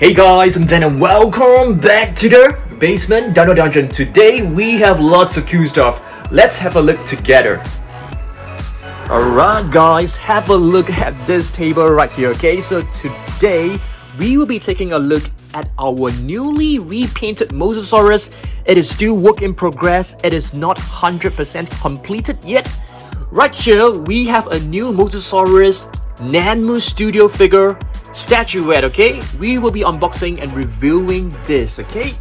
Hey guys, I'm Dan and welcome back to the Basement Dino Dungeon. Today we have lots of cool stuff. Let's have a look together. Alright guys, have a look at this table right here, okay? So today we will be taking a look at our newly repainted Mosasaurus. It is still work in progress. It is not 100% completed yet. Right here we have a new Mosasaurus Nanmu studio figure statuette, okay? We will be unboxing and reviewing this, okay?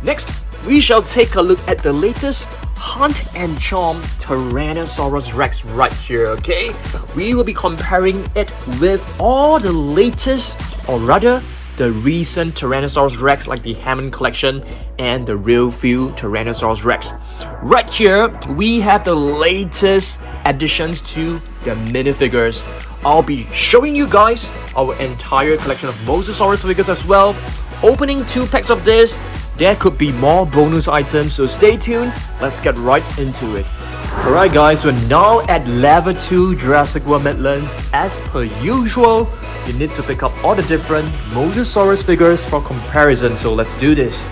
Next, we shall take a look at the latest Hunt and Chomp Tyrannosaurus Rex right here, okay? We will be comparing it with all the latest, or rather, the recent Tyrannosaurus Rex like the Hammond Collection and the real few Tyrannosaurus Rex. Right here, we have the latest additions to the minifigures. I'll be showing you guys our entire collection of Mosasaurus figures as well. Opening 2 packs of this, there could be more bonus items, so stay tuned. Let's get right into it. Alright guys, we're now at level 2 Jurassic World Midlands. As per usual, you need to pick up all the different Mosasaurus figures for comparison, so let's do this.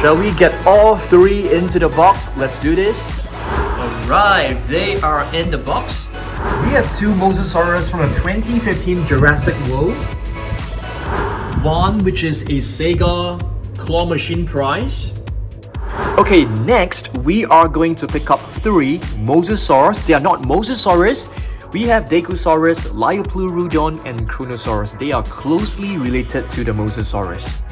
Shall we get all 3 into the box? Let's do this. Alright, they are in the box. We have 2 Mosasaurus from the 2015 Jurassic World. One which is a Sega claw machine prize. Okay, next we are going to pick up 3 Mosasaurus. They are not Mosasaurus. We have Decosaurus, Liopleurodon, and Kronosaurus. They are closely related to the Mosasaurus.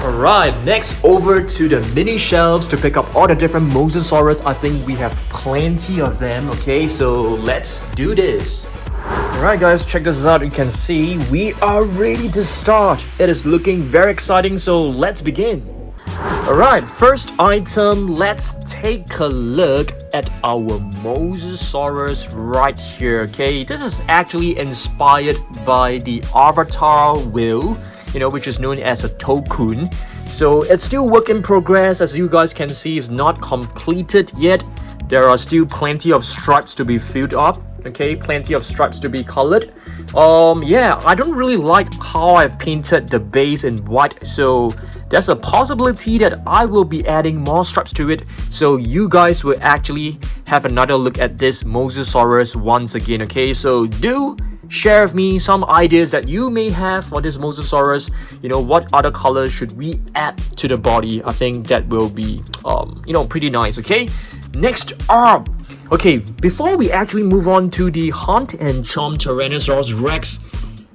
Alright, next over to the mini shelves to pick up all the different Mosasaurus. I think we have plenty of them, okay? So let's do this. Alright guys, check this out. You can see we are ready to start. It is looking very exciting, so let's begin. Alright, first item, let's take a look at our Mosasaurus right here, okay? This is actually inspired by the Avatar whale, which is known as a Tokun. So it's still work in progress. As you guys can see, it's not completed yet. There are still plenty of stripes to be filled up. Okay, plenty of stripes to be colored. Yeah, I don't really like how I've painted the base in white, so there's a possibility that I will be adding more stripes to it, so you guys will actually have another look at this Mosasaurus once again, okay? So do share with me some ideas that you may have for this Mosasaurus. What other colors should we add to the body? I think that will be, pretty nice, okay? Next up, okay, before we actually move on to the Hunt and Chomp Tyrannosaurus Rex,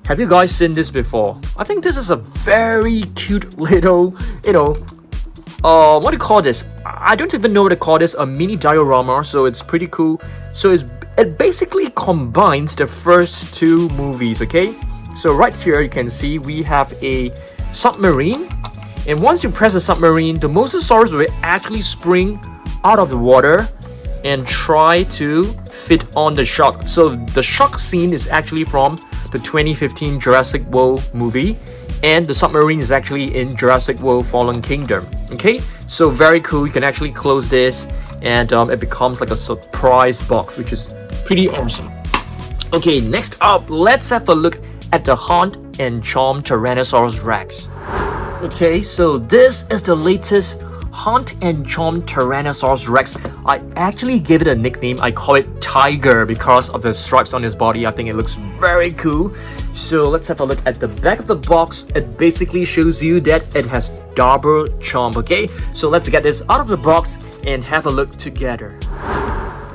have you guys seen this before? I think this is a very cute little, what do you call this? I don't even know what to call this, a mini diorama, so it's pretty cool. So it basically combines the first 2 movies, okay? So right here you can see we have a submarine, and once you press the submarine, the Mosasaurus will actually spring out of the water and try to fit on the shark. So the shark scene is actually from the 2015 Jurassic World movie, and the submarine is actually in Jurassic World Fallen Kingdom. Okay, so very cool. You can actually close this and it becomes like a surprise box, which is pretty awesome. Okay, next up, let's have a look at the Hunt and Chomp Tyrannosaurus Rex. Okay, so this is the latest Hunt and Chomp Tyrannosaurus Rex. I actually gave it a nickname. I call it Tiger because of the stripes on his body. I think it looks very cool. So let's have a look at the back of the box. It basically shows you that it has double chomp, okay? So let's get this out of the box and have a look together.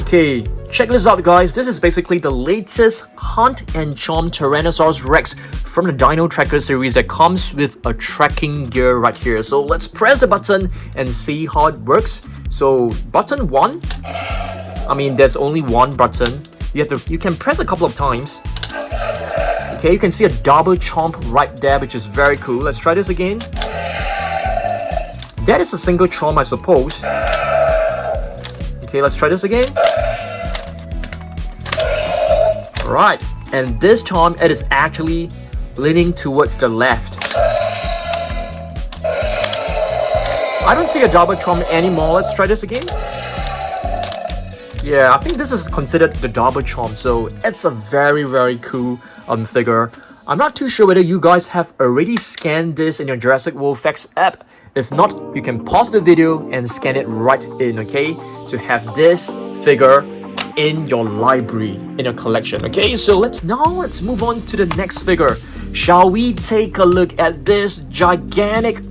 Okay, check this out guys. This is basically the latest Hunt and Chomp Tyrannosaurus Rex from the Dino Tracker series that comes with a tracking gear right here. So let's press the button and see how it works. So button 1, there's only one button. You can press a couple of times. Okay, you can see a double chomp right there, which is very cool. Let's try this again. That is a single chomp, I suppose. Okay, let's try this again. Right, and this time it is actually leaning towards the left. I don't see a double chomp anymore. Let's try this again. Yeah, I think this is considered the double chomp, so it's a very, very cool figure. I'm not too sure whether you guys have already scanned this in your Jurassic World Facts app. If not, you can pause the video and scan it right in, okay? To have this figure in your library, in your collection, okay? So let's move on to the next figure. Shall we take a look at this gigantic,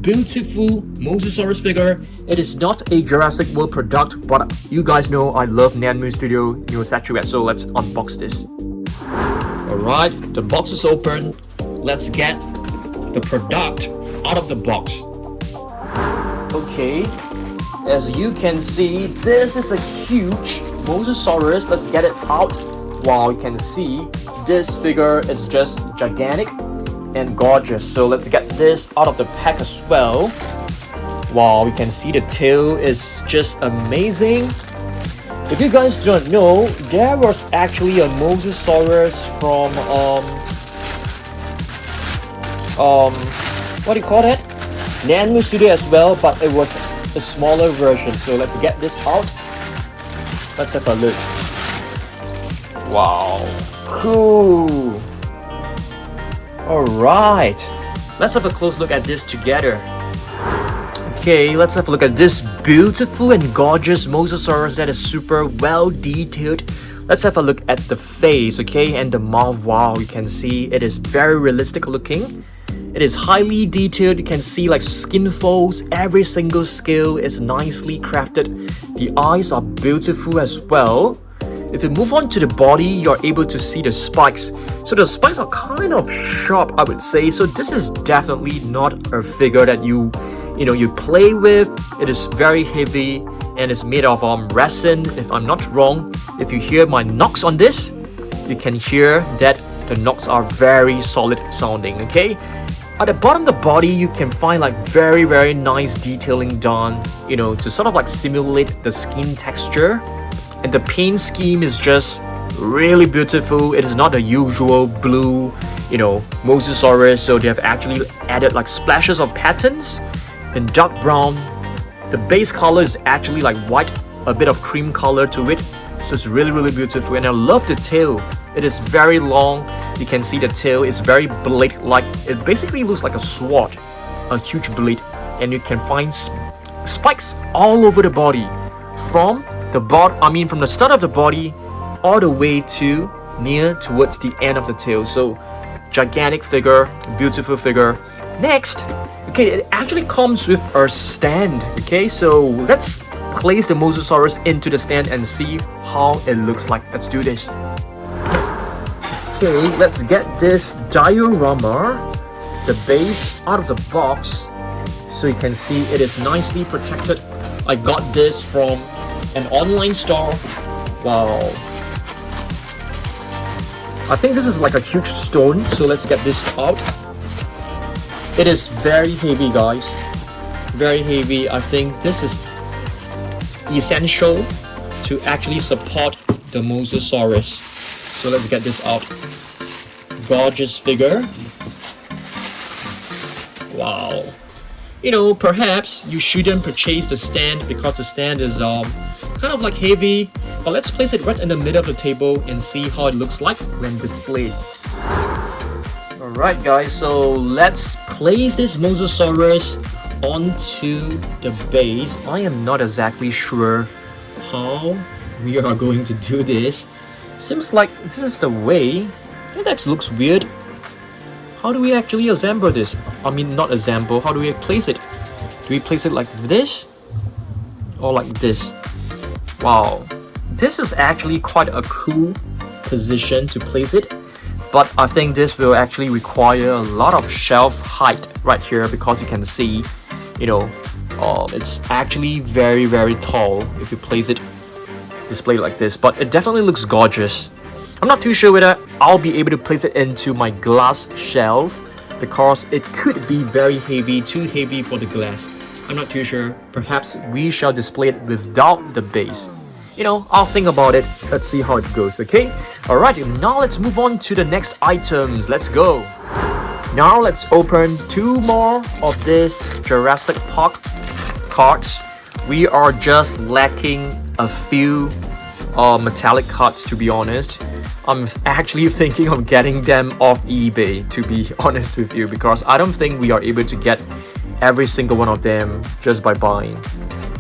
beautiful Mosasaurus figure? It is not a Jurassic World product, but you guys know I love Nanmu Studio new statuette, so let's unbox this. Alright, the box is open. Let's get the product out of the box. Okay, as you can see, this is a huge Mosasaurus. Let's get it out. Wow, you can see this figure is just gigantic and gorgeous. So let's get this out of the pack as well. Wow, we can see the tail is just amazing. If you guys don't know, there was actually a Mosasaurus from what do you call that? Nanmu Studio as well, but it was a smaller version. So let's get this out. Let's have a look. Wow, cool. Alright, let's have a close look at this together. Okay, let's have a look at this beautiful and gorgeous Mosasaurus that is super well detailed. Let's have a look at the face, okay, and the mouth. Wow, you can see it is very realistic looking. It is highly detailed. You can see like skin folds. Every single scale is nicely crafted. The eyes are beautiful as well. If you move on to the body, you're able to see the spikes. So the spikes are kind of sharp, I would say. So this is definitely not a figure that you play with. It is very heavy and it's made of resin, if I'm not wrong. If you hear my knocks on this, you can hear that the knocks are very solid sounding, okay? At the bottom of the body, you can find like very nice detailing done, to sort of like simulate the skin texture. And the paint scheme is just really beautiful. It is not the usual blue, Mosasaurus. So they have actually added like splashes of patterns in dark brown. The base color is actually like white, a bit of cream color to it. So it's really beautiful. And I love the tail. It is very long. You can see the tail is very blade-like. It basically looks like a sword, a huge blade. And you can find spikes all over the body. From the start of the body all the way to towards the end of the tail. So gigantic figure, beautiful figure. Next, okay, it actually comes with a stand. Okay, so let's place the Mosasaurus into the stand and see how it looks like. Let's do this. Okay, let's get this diorama, the base, out of the box. So you can see it is nicely protected. I got this from an online store. Wow, I think this is like a huge stone, so let's get this out. It is very heavy, guys, very heavy. I think this is essential to actually support the Mosasaurus. So let's get this out. Gorgeous figure. Wow. Perhaps you shouldn't purchase the stand because the stand is kind of like heavy, but let's place it right in the middle of the table and see how it looks like when displayed. Alright guys, so let's place this Mosasaurus onto the base. I am not exactly sure how we are going to do this. Seems like this is the way. That looks weird. How do we actually assemble this? I mean, not assemble. How do we place it? Do we place it like this? Or like this? Wow. This is actually quite a cool position to place it. But I think this will actually require a lot of shelf height right here because you can see, it's actually very tall if you place it displayed like this. But it definitely looks gorgeous. I'm not too sure whether I'll be able to place it into my glass shelf because it could be very heavy, too heavy for the glass. I'm not too sure. Perhaps we shall display it without the base. I'll think about it. Let's see how it goes, okay? Alright, now let's move on to the next items. Let's go. Now let's open two more of this Jurassic Park cards. We are just lacking a few metallic cards, to be honest. I'm actually thinking of getting them off eBay, to be honest with you, because I don't think we are able to get every single one of them just by buying.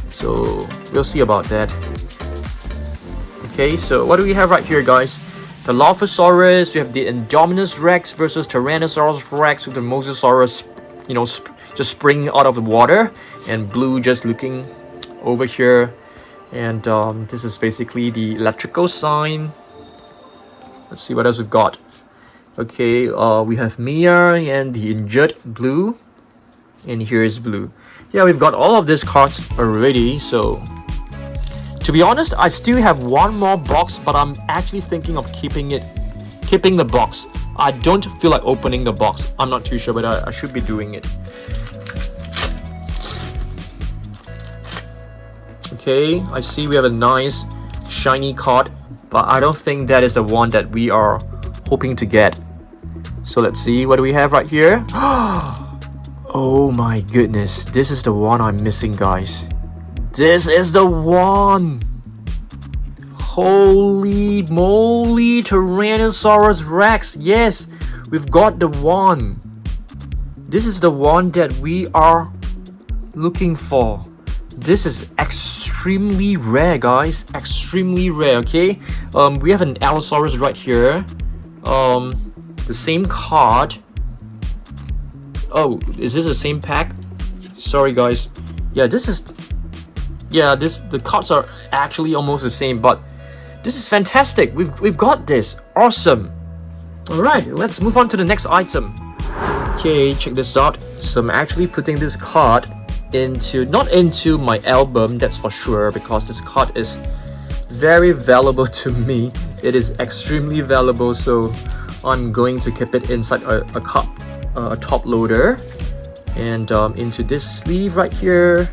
So we'll see about that. Okay, so what do we have right here, guys? The Dilophosaurus, we have the Indominus Rex versus Tyrannosaurus Rex with the Mosasaurus, you know, just springing out of the water, and Blue just looking over here. And this is basically the electrical sign. Let's see what else we've got. Okay, we have Mia and the injured Blue. And here's Blue. Yeah, we've got all of these cards already. So, to be honest, I still have one more box, but I'm actually thinking of keeping the box. I don't feel like opening the box. I'm not too sure, but I should be doing it. Okay, I see we have a nice shiny card, but I don't think that is the one that we are hoping to get. So let's see, what do we have right here? Oh my goodness, this is the one I'm missing, guys. This is the one! Holy moly, Tyrannosaurus Rex! Yes, we've got the one. This is the one that we are looking for. This is extremely rare, guys. Extremely rare, okay? We have an Allosaurus right here. The same card. Oh, is this the same pack? Sorry, guys. Yeah, the cards are actually almost the same, but this is fantastic. We've got this. Awesome. Alright, let's move on to the next item. Okay, check this out. So I'm actually putting this card not into my album, that's for sure, because this card is very valuable to me. It is extremely valuable, so I'm going to keep it inside a top loader, and into this sleeve right here.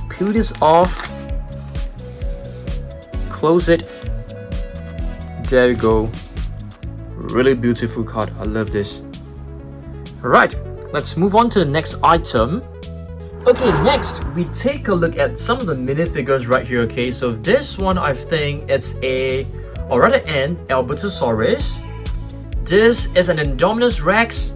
Peel this off, close it. There you go. Really beautiful card. I love this. Alright, let's move on to the next item. Okay, next we take a look at some of the minifigures right here. Okay, so this one I think it's an Albertosaurus. This is an Indominus Rex.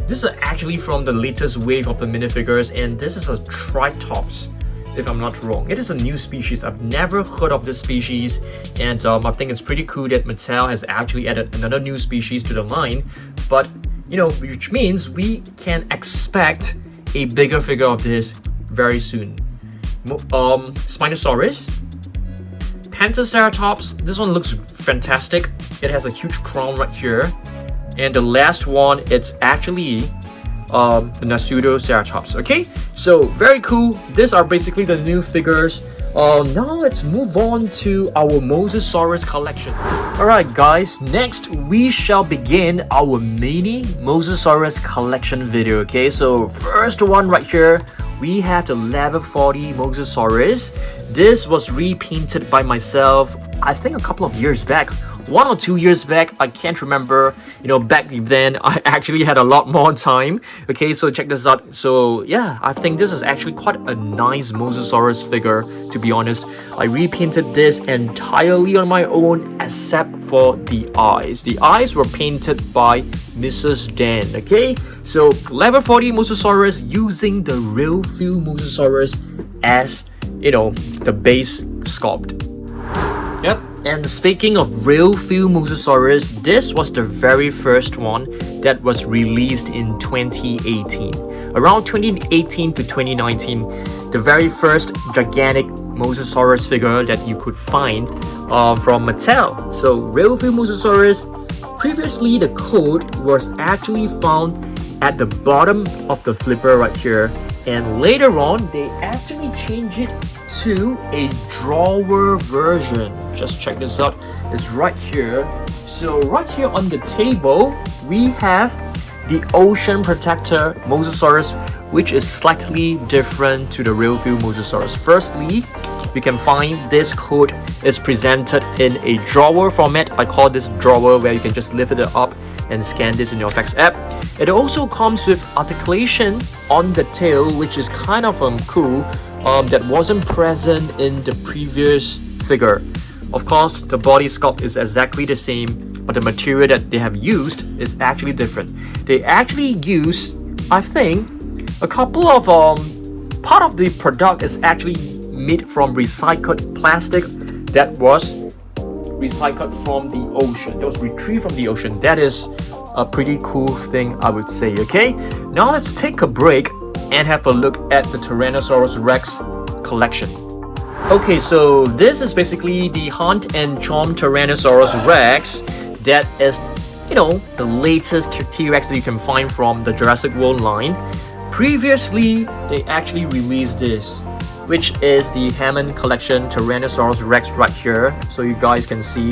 This is actually from the latest wave of the minifigures, and this is a Tritops, if I'm not wrong. It is a new species. I've never heard of this species, and I think it's pretty cool that Mattel has actually added another new species to the line. But you know, which means we can expect a bigger figure of this very soon. Spinosaurus, Pentaceratops. This one looks fantastic. It has a huge crown right here. And the last one, it's actually the Nasutoceratops. Okay, so very cool. These are basically the new figures. Now let's move on to our Mosasaurus collection. Alright guys, next we shall begin our mini Mosasaurus collection video. Okay, so first one right here, we have the level 40 Mosasaurus. This was repainted by myself, I think a couple of years back. 1 or 2 years back, I can't remember. You know, back then I actually had a lot more time. Okay, so check this out. So yeah, I think this is actually quite a nice Mosasaurus figure, to be honest. I repainted this entirely on my own except for the eyes. The eyes were painted by Mrs. Dan. Okay, so level 40 Mosasaurus using the real feel Mosasaurus as, you know, the base sculpt. Yep. And speaking of real feel Mosasaurus, this was the very first one that was released in 2018. Around 2018 to 2019, the very first gigantic Mosasaurus figure that you could find from Mattel. So real feel Mosasaurus, previously the code was actually found at the bottom of the flipper right here. And later on, they actually changed it to a drawer version. Just check this out. It's right here. So right here on the table, we have the Ocean Protector Mosasaurus, which is slightly different to the real feel Mosasaurus. Firstly, we can find this code is presented in a drawer format. I call this drawer, where you can just lift it up and scan this in your Fax app. It also comes with articulation on the tail, which is kind of cool, that wasn't present in the previous figure. Of course, the body sculpt is exactly the same, but the material that they have used is actually different. They actually use, I think, a couple of part of the product is actually made from recycled plastic that was recycled from the ocean. That was retrieved from the ocean. That is a pretty cool thing, I would say. Okay, now let's take a break and have a look at the Tyrannosaurus Rex collection. Okay, so this is basically the N Chomp Tyrannosaurus Rex. That is, the latest T-Rex that you can find from the Jurassic World line. Previously, they actually released this, which is the Hammond Collection Tyrannosaurus Rex right here. So you guys can see,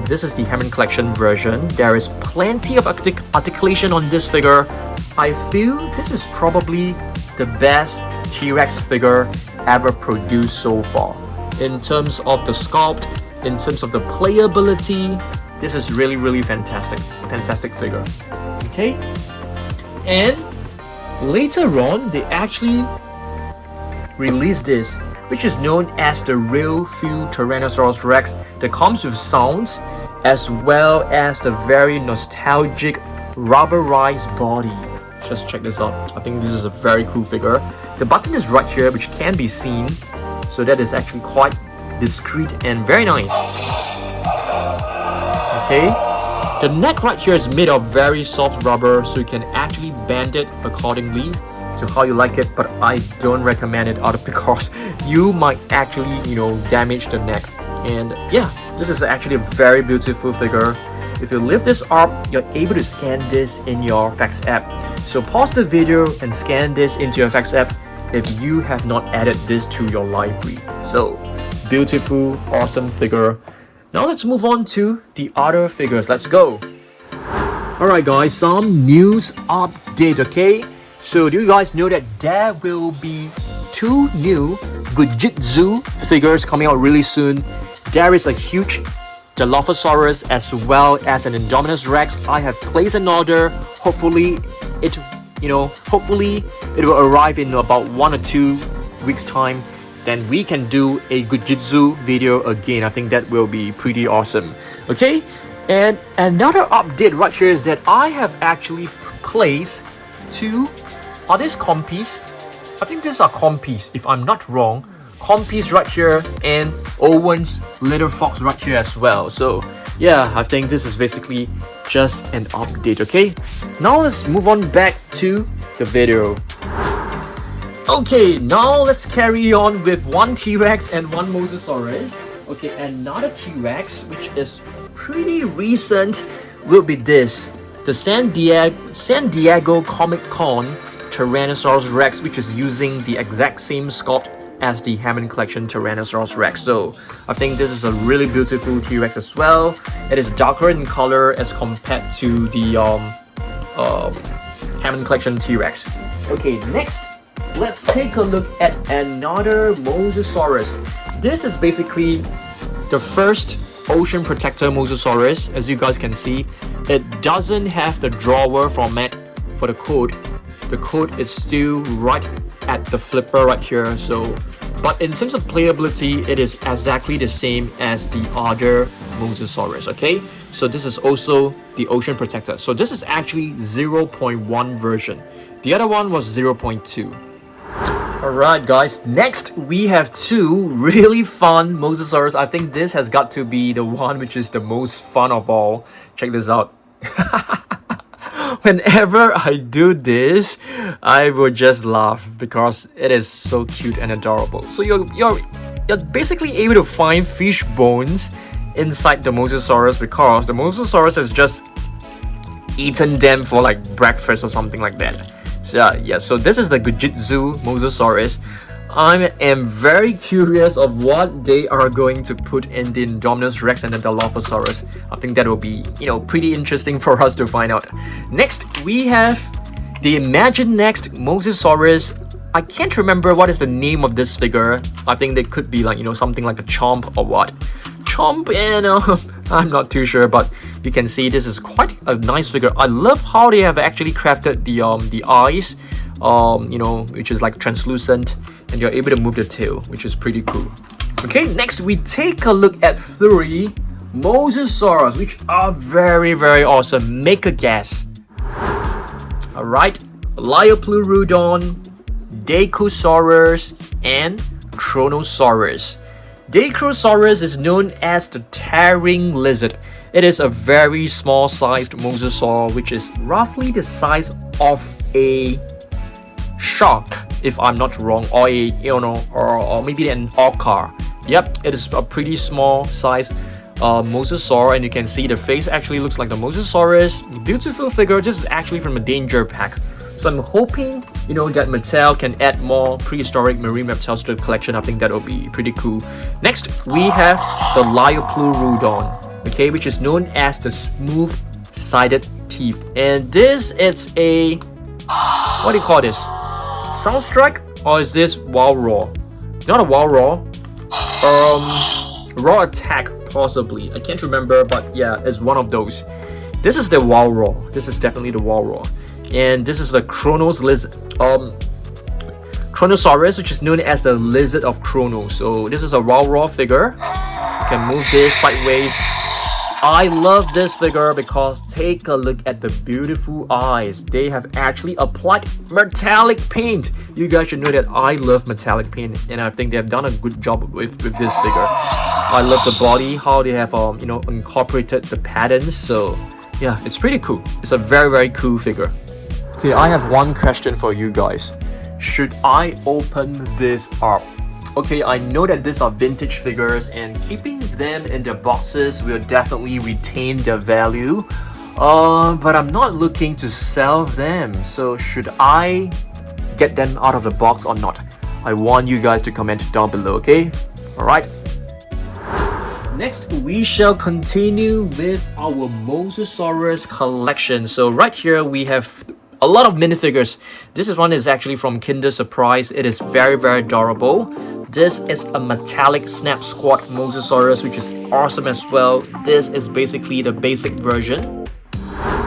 this is the Hammond Collection version. There is plenty of articulation on this figure. I feel this is probably the best T-Rex figure ever produced so far. In terms of the sculpt, in terms of the playability, this is really, really fantastic. Fantastic figure. Okay? And later on, they actually released this, which is known as the Real Feel Tyrannosaurus Rex, that comes with sounds as well as the very nostalgic rubberized body. Just check this out. I think this is a very cool figure. The button is right here, which can be seen, so that is actually quite discreet and very nice. Okay, the neck right here is made of very soft rubber, so you can actually bend it accordingly to how you like it, but I don't recommend it out because you might actually, damage the neck. And yeah, this is actually a very beautiful figure. If you lift this up, you're able to scan this in your Fax app. So pause the video and scan this into your Fax app if you have not added this to your library. So beautiful, awesome figure. Now let's move on to the other figures. Let's go. Alright guys, some news update, okay? So do you guys know that there will be 2 new Gujitsu figures coming out really soon? There is a huge Dilophosaurus as well as an Indominus Rex. I have placed an order. Hopefully it will arrive in about 1 or 2 weeks time. Then we can do a Gujitsu video again. I think that will be pretty awesome. Okay, and another update right here is that I have actually placed 2. Are these compies? I think these are compies, if I'm not wrong. Compies right here and Owen's little fox right here as well. So yeah, I think this is basically just an update. Okay, now let's move on back to the video. Okay, now let's carry on with 1 T-Rex and 1 Mosasaurus. Okay, another T-Rex, which is pretty recent, will be this. The San Diego Comic-Con Tyrannosaurus Rex, which is using the exact same sculpt as the Hammond Collection Tyrannosaurus Rex. So I think this is a really beautiful T-Rex as well. It is darker in color as compared to the Hammond Collection T-Rex. Okay, next, let's take a look at another Mosasaurus. This is basically the first Ocean Protector Mosasaurus. As you guys can see, it doesn't have the drawer format for the code. The code is still right at the flipper right here. So, but in terms of playability, it is exactly the same as the other Mosasaurus. Okay, so this is also the Ocean Protector. So this is actually 0.1 version. The other one was 0.2. Alright guys, next we have 2 really fun Mosasaurus. I think this has got to be the one which is the most fun of all. Check this out. Whenever I do this, I will just laugh because it is so cute and adorable. So you're basically able to find fish bones inside the Mosasaurus because the Mosasaurus has just eaten them for like breakfast or something like that. So yeah, so this is the Gujitsu Mosasaurus. I am very curious of what they are going to put in the Indominus Rex and the Dilophosaurus. I think that will be, pretty interesting for us to find out. Next, we have the Imagine Next Mosasaurus. I can't remember what is the name of this figure. I think they could be like, something like a Chomp or what. Chomp, and I'm not too sure, but you can see this is quite a nice figure. I love how they have actually crafted the eyes, which is like translucent, and you're able to move the tail, which is pretty cool. Okay, next we take a look at 3 Mosasaurus, which are very, very awesome. Make a guess. Alright, Liopleurodon, Dacosaurus, and Kronosaurus. Dacosaurus is known as the tearing lizard. It is a very small sized mosasaur, which is roughly the size of a shark, if I'm not wrong, or a or maybe an orca. Yep, it is a pretty small size mosasaur, and you can see the face actually looks like the Mosasaurus. Beautiful figure. This is actually from a danger pack. So I'm hoping, that Mattel can add more prehistoric marine reptiles to the collection. I think that will be pretty cool. Next, we have the Liopleurodon, okay, which is known as the smooth-sided teeth. And this is a, what do you call this? Sound strike? Or is this wild roar? Not a wild roar. Raw attack, possibly. I can't remember, but yeah, it's one of those. This is the wild roar. This is definitely the wild roar. And this is the Kronosaurus, which is known as the Lizard of Kronos. So this is a wild roar figure. You can move this sideways. I love this figure because take a look at the beautiful eyes. They have actually applied metallic paint. You guys should know that I love metallic paint, and I think they have done a good job with this figure. I love the body, how they have incorporated the patterns. So yeah, it's pretty cool. It's a very, very cool figure. Okay, I have one question for you guys. Should I open this up? Okay, I know that these are vintage figures, and keeping them in their boxes will definitely retain their value. But I'm not looking to sell them. So should I get them out of the box or not? I want you guys to comment down below, okay? Alright. Next, we shall continue with our Mosasaurus collection. So right here, we have a lot of minifigures. This one is actually from Kinder Surprise. It is very, very adorable. This is a metallic snap squat Mosasaurus, which is awesome as well. This is basically the basic version.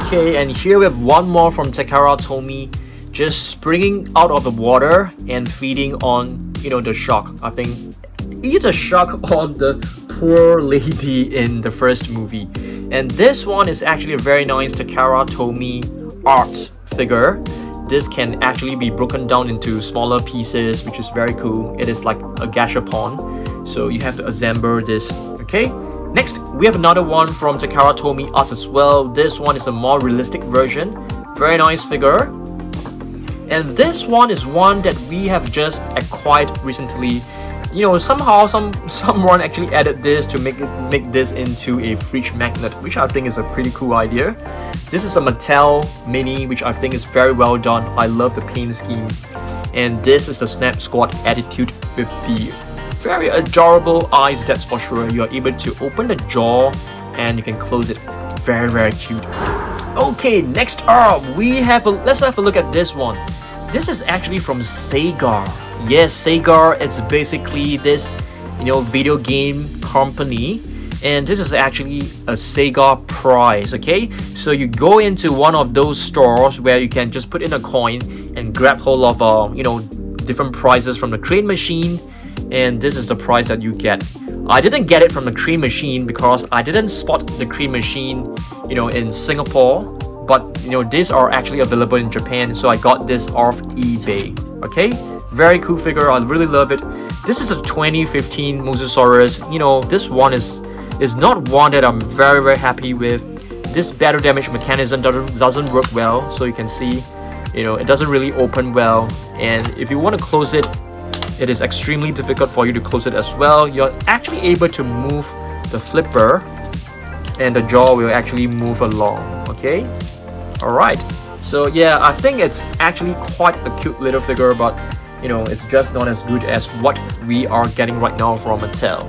Okay, and here we have one more from Takara Tomy, just springing out of the water and feeding on, the shark. I think either shark or the poor lady in the first movie. And this one is actually a very nice Takara Tomy arts figure. This can actually be broken down into smaller pieces, which is very cool. It is like a gashapon, so you have to assemble this. Okay, next we have another one from Takara Tomy Arts as well. This one is a more realistic version. Very nice figure. And this one is one that we have just acquired recently. Somehow someone actually added this to make this into a fridge magnet, which I think is a pretty cool idea. This is a Mattel Mini, which I think is very well done. I love the paint scheme. And this is the snap squat attitude with the very adorable eyes, that's for sure. You are able to open the jaw and you can close it. Very, very cute. Okay, next up, let's have a look at this one. This is actually from Sega. Yes, Sega, it's basically this, video game company. And this is actually a Sega prize, okay? So you go into one of those stores where you can just put in a coin and grab hold of, different prizes from the crane machine. And this is the prize that you get. I didn't get it from the crane machine because I didn't spot the crane machine, in Singapore. But, these are actually available in Japan. So I got this off eBay, okay? Very cool figure. I really love it. This is a 2015 Mosasaurus. This one is not one that I'm very, very happy with. This battle damage mechanism doesn't work well. So you can see, it doesn't really open well. And if you want to close it, it is extremely difficult for you to close it as well. You're actually able to move the flipper and the jaw will actually move along, okay? Alright, so yeah, I think it's actually quite a cute little figure, but it's just not as good as what we are getting right now from Mattel.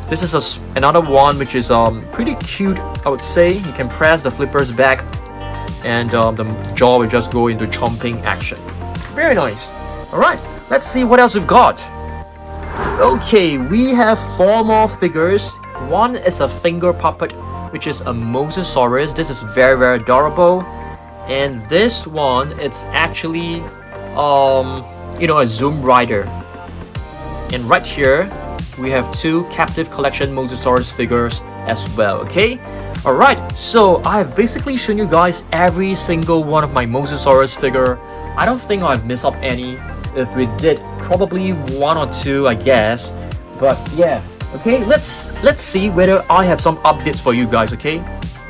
This is another one which is pretty cute, I would say. You can press the flippers back and the jaw will just go into chomping action. Very nice. Alright, let's see what else we've got. Okay, we have 4 more figures. One is a finger puppet, which is a Mosasaurus. This is very, very adorable. And this one, it's actually a Zoom Rider. And right here, we have 2 captive collection Mosasaurus figures as well, okay? Alright, so I have basically shown you guys every single one of my Mosasaurus figure. I don't think I've missed up any. If we did, probably 1 or 2, I guess. But yeah, okay, let's see whether I have some updates for you guys, okay?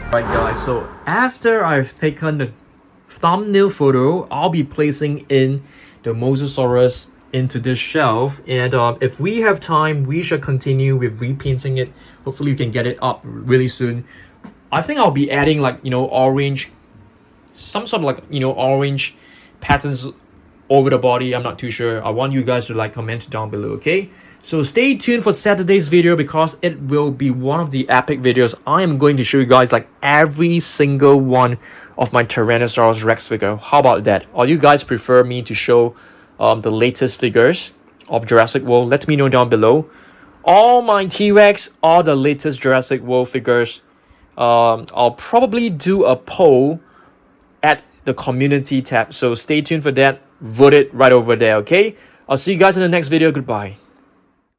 Alright guys, so after I've taken the thumbnail photo, I'll be placing in the Mosasaurus into this shelf, and if we have time, we should continue with repainting it. Hopefully we can get it up really soon. I think I'll be adding like, you know, orange, some sort of like, you know, orange patterns over the body. I'm not too sure. I want you guys to like comment down below, okay? So stay tuned for Saturday's video because it will be one of the epic videos. I am going to show you guys like every single one of my Tyrannosaurus Rex figure. How about that? Or you guys prefer me to show the latest figures of Jurassic World? Let me know down below. All my T-Rex are the latest Jurassic World figures. I'll probably do a poll at the community tab, so stay tuned for that. Vote it right over there, okay? I'll see you guys in the next video. Goodbye.